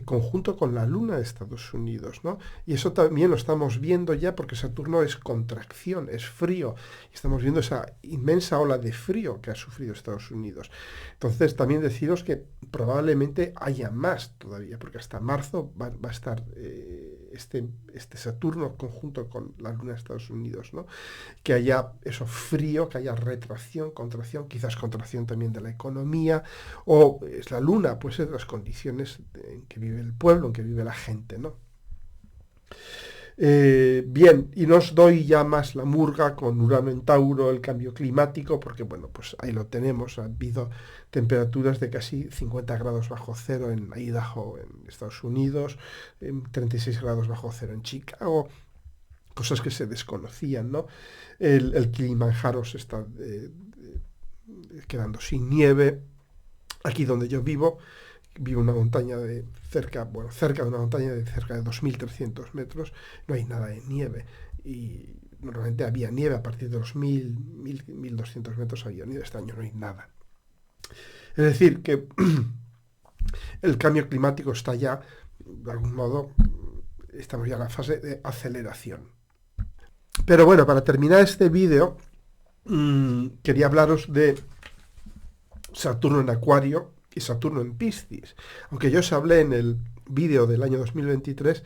conjunto con la Luna de Estados Unidos, ¿no? Y eso también lo estamos viendo ya porque Saturno es contracción, es frío. Estamos viendo esa inmensa ola de frío que ha sufrido Estados Unidos. Entonces, también deciros que probablemente haya más todavía, porque hasta marzo va a estar este Saturno conjunto con la Luna de Estados Unidos, ¿no? Que haya eso frío, que haya retracción, contracción, quizás contracción también de la economía, o es la Luna, pues es las condiciones en que vive el pueblo, en que vive la gente, ¿no? Bien, y no os doy ya más la murga con Urano en Tauro, el cambio climático, porque bueno, pues ahí lo tenemos. Ha habido temperaturas de casi 50 grados bajo cero en Idaho, en Estados Unidos, 36 grados bajo cero en Chicago, cosas que se desconocían, ¿no? El Kilimanjaro se está quedando sin nieve. Aquí donde yo vivo una montaña cerca de una montaña de cerca de 2.300 metros, no hay nada de nieve. Y normalmente había nieve a partir de los 1200 metros había nieve, este año no hay nada. Es decir, que el cambio climático está ya, de algún modo, estamos ya en la fase de aceleración. Pero bueno, para terminar este vídeo, quería hablaros de Saturno en Acuario y Saturno en Piscis. Aunque yo os hablé en el vídeo del año 2023,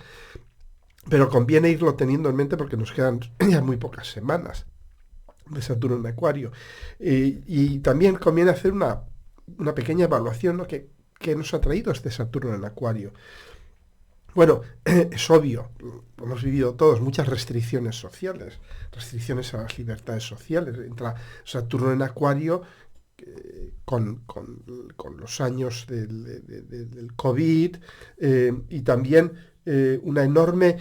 pero conviene irlo teniendo en mente porque nos quedan ya muy pocas semanas de Saturno en Acuario. Y también conviene hacer una pequeña evaluación, ¿no? ¿Qué nos ha traído este Saturno en Acuario? Bueno, es obvio, lo hemos vivido todos, muchas restricciones sociales, restricciones a las libertades sociales. Entra Saturno en Acuario con los años del COVID y también una enorme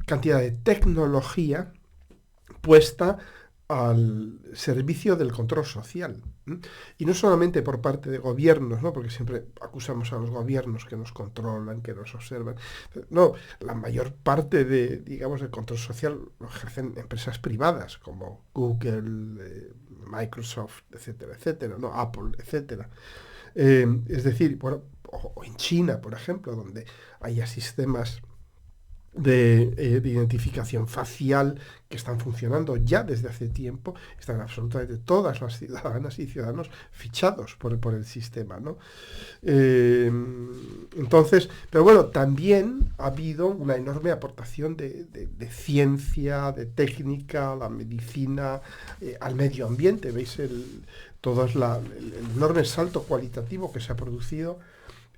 cantidad de tecnología puesta al servicio del control social. Y no solamente por parte de gobiernos, ¿no? Porque siempre acusamos a los gobiernos que nos controlan, que nos observan. No, la mayor parte digamos, del control social lo ejercen empresas privadas, como Google, Microsoft, etcétera, etcétera, ¿no? Apple, etcétera. Es decir, bueno, o en China, por ejemplo, donde haya sistemas de identificación facial que están funcionando ya desde hace tiempo, están absolutamente todas las ciudadanas y ciudadanos fichados por el sistema, ¿no? Entonces, pero bueno, también ha habido una enorme aportación de ciencia, de técnica, a la medicina, al medio ambiente. ¿Veis todo el enorme salto cualitativo que se ha producido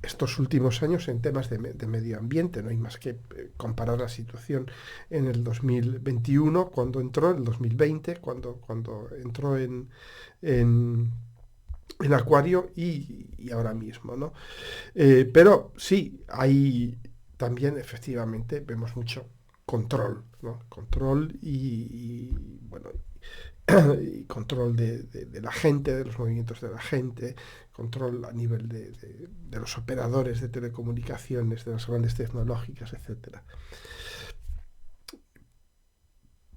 estos últimos años en temas de medio ambiente? No hay más que comparar la situación en el 2021, cuando entró, en el 2020, cuando entró en Acuario y ahora mismo, ¿no? Pero sí, hay también, efectivamente, vemos mucho control, ¿no? Control bueno, y control de la gente, de los movimientos de la gente, control a nivel de los operadores de telecomunicaciones, de las grandes tecnológicas, etc.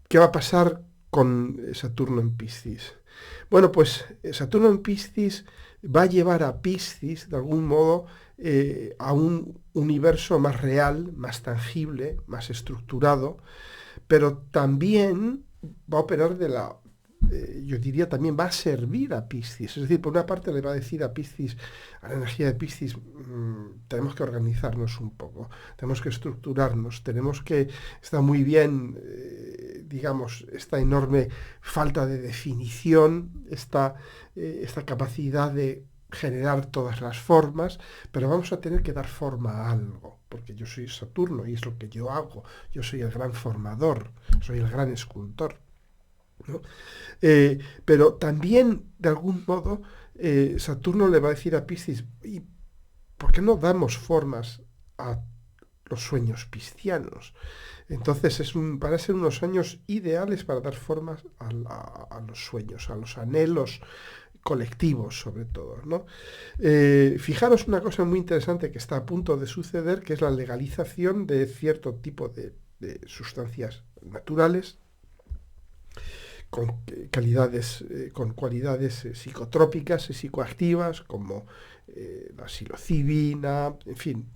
¿Qué va a pasar con Saturno en Piscis? Bueno, pues Saturno en Piscis va a llevar a Piscis, de algún modo, a un universo más real, más tangible, más estructurado, pero también va a operar yo diría también va a servir a Piscis. Es decir, por una parte le va a decir a Piscis, a la energía de Piscis, tenemos que organizarnos un poco, tenemos que estructurarnos, tenemos que, está muy bien, digamos, esta enorme falta de definición, esta capacidad de generar todas las formas, pero vamos a tener que dar forma a algo, porque yo soy Saturno y es lo que yo hago, yo soy el gran formador, soy el gran escultor, ¿no? Pero también, de algún modo, Saturno le va a decir a Piscis, ¿y por qué no damos formas a los sueños piscianos? Entonces van a ser unos años ideales para dar formas a los sueños, a los anhelos colectivos, sobre todo, ¿no? Fijaros una cosa muy interesante que está a punto de suceder, que es la legalización de cierto tipo de sustancias naturales con cualidades psicotrópicas y psicoactivas, como la psilocibina, en fin,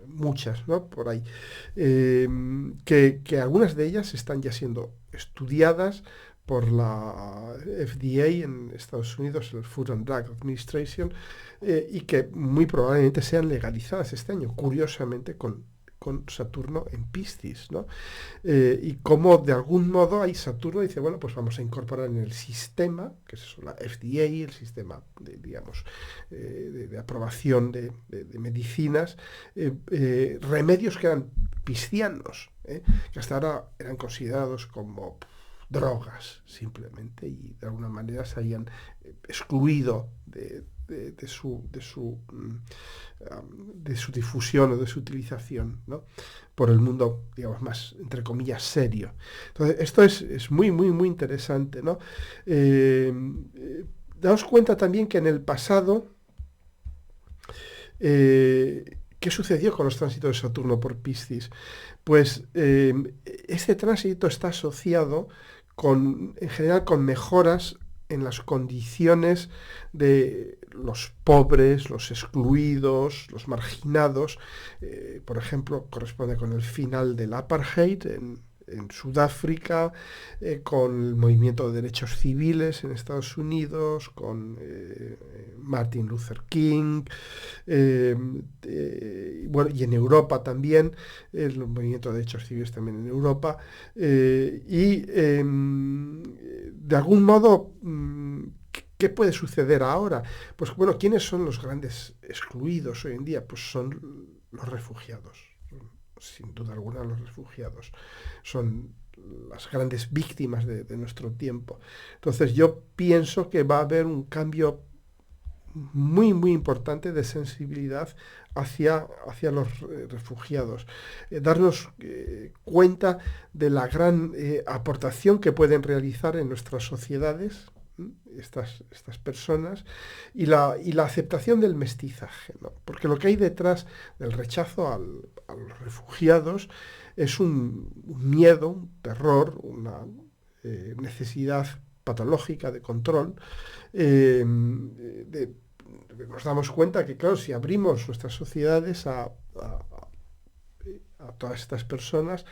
muchas, ¿no? Por ahí, que algunas de ellas están ya siendo estudiadas por la FDA en Estados Unidos, el Food and Drug Administration, y que muy probablemente sean legalizadas este año, curiosamente con Saturno en Piscis, ¿no? Y como de algún modo ahí Saturno dice, bueno, pues vamos a incorporar en el sistema, que es la FDA, el sistema digamos, de aprobación de medicinas, remedios que eran piscianos, que hasta ahora eran considerados como drogas, simplemente, y de alguna manera se habían excluido de su difusión o de su utilización, ¿no? Por el mundo, digamos, más, entre comillas, serio. Entonces, esto es muy, muy, muy interesante, ¿no? Daos cuenta también que en el pasado, que ¿qué sucedió con los tránsitos de Saturno por Piscis? Pues este tránsito está asociado en general con mejoras en las condiciones de los pobres, los excluidos, los marginados. Por ejemplo, corresponde con el final del apartheid en Sudáfrica, con el movimiento de derechos civiles en Estados Unidos, con Martin Luther King, eh, bueno, y en Europa también, el movimiento de derechos civiles también en Europa, y de algún modo, ¿qué puede suceder ahora? Pues bueno, ¿quiénes son los grandes excluidos hoy en día? Pues son los refugiados, sin duda alguna los refugiados. Son las grandes víctimas de nuestro tiempo. Entonces yo pienso que va a haber un cambio muy, muy importante de sensibilidad hacia los refugiados. Darnos cuenta de la gran aportación que pueden realizar en nuestras sociedades estas personas y la aceptación del mestizaje, ¿no? Porque lo que hay detrás del rechazo a los refugiados es un miedo, un terror, una necesidad patológica de control. eh, de, Nos damos cuenta que, claro, si abrimos nuestras sociedades a todas estas personas,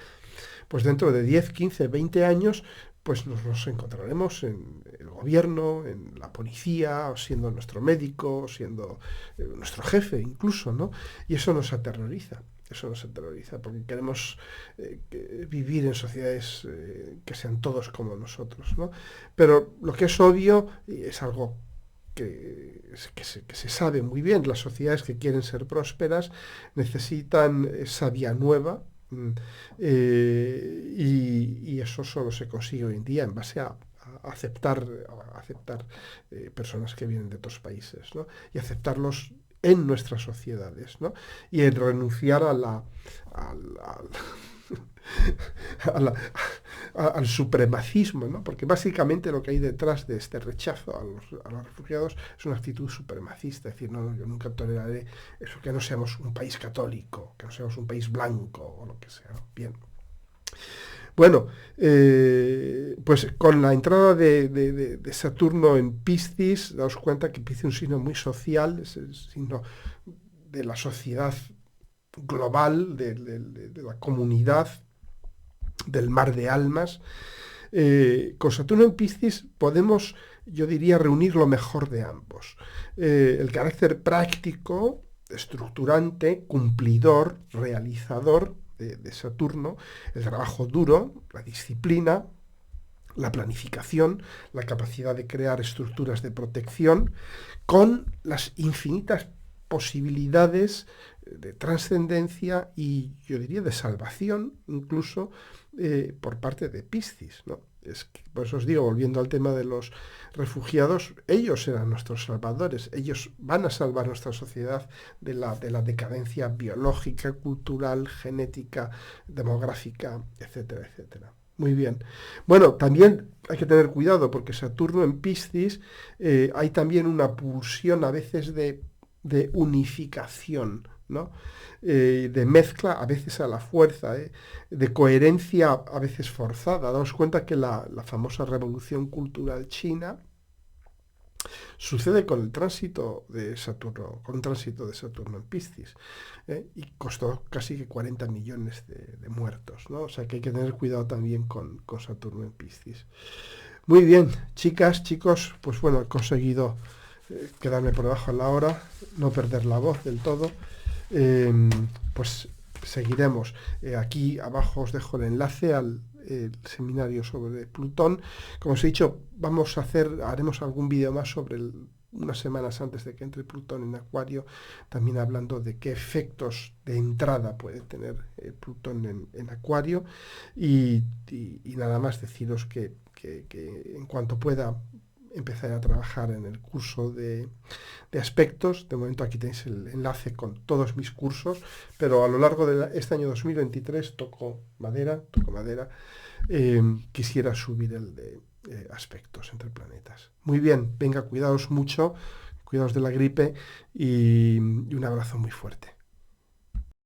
pues dentro de 10, 15, 20 años, pues nos encontraremos en el gobierno, en la policía, o siendo nuestro médico, siendo nuestro jefe incluso, ¿no? Y eso nos aterroriza. Eso nos aterroriza porque queremos vivir en sociedades que sean todos como nosotros, ¿no? Pero lo que es obvio y es algo que se sabe muy bien, las sociedades que quieren ser prósperas necesitan esa vía nueva, y eso solo se consigue hoy en día en base a aceptar personas que vienen de otros países, ¿no? Y aceptarlos en nuestras sociedades, ¿no? Y en renunciar a la- al supremacismo, ¿no? Porque básicamente lo que hay detrás de este rechazo a los refugiados es una actitud supremacista, es decir, no, yo nunca toleraré eso, que no seamos un país católico, que no seamos un país blanco o lo que sea, ¿no? Bien. Bueno, pues con la entrada de Saturno en Piscis, daos cuenta que Piscis es un signo muy social, es el signo de la sociedad global, de la comunidad, del mar de almas. Con Saturno en Piscis podemos, yo diría, reunir lo mejor de ambos. El carácter práctico, estructurante, cumplidor, realizador de Saturno, el trabajo duro, la disciplina, la planificación, la capacidad de crear estructuras de protección, con las infinitas posibilidades de trascendencia y yo diría de salvación incluso por parte de Piscis, ¿no? Por eso os digo, volviendo al tema de los refugiados, ellos eran nuestros salvadores, ellos van a salvar nuestra sociedad de la decadencia biológica, cultural, genética, demográfica, etcétera, etcétera. Muy bien. Bueno, también hay que tener cuidado porque Saturno en Piscis hay también una pulsión a veces de unificación, ¿no? De mezcla a veces a la fuerza, de coherencia a veces forzada. Daos cuenta que la famosa revolución cultural china sucede con el tránsito de Saturno, con un tránsito de Saturno en Piscis, y costó casi que 40 millones de muertos, ¿no? O sea que hay que tener cuidado también con Saturno en Piscis. Muy bien, chicas, chicos, pues bueno, he conseguido quedarme por debajo de la hora, no perder la voz del todo. Eh, pues seguiremos. Aquí abajo os dejo el enlace al seminario sobre Plutón. Como os he dicho, haremos algún vídeo más sobre unas semanas antes de que entre Plutón en Acuario, también hablando de qué efectos de entrada puede tener Plutón en Acuario. Y nada más deciros que en cuanto pueda empezar a trabajar en el curso de aspectos. De momento aquí tenéis el enlace con todos mis cursos, pero a lo largo de este año 2023 toco madera, quisiera subir el de aspectos entre planetas. Muy bien, venga, cuidaos mucho, cuidaos de la gripe y un abrazo muy fuerte.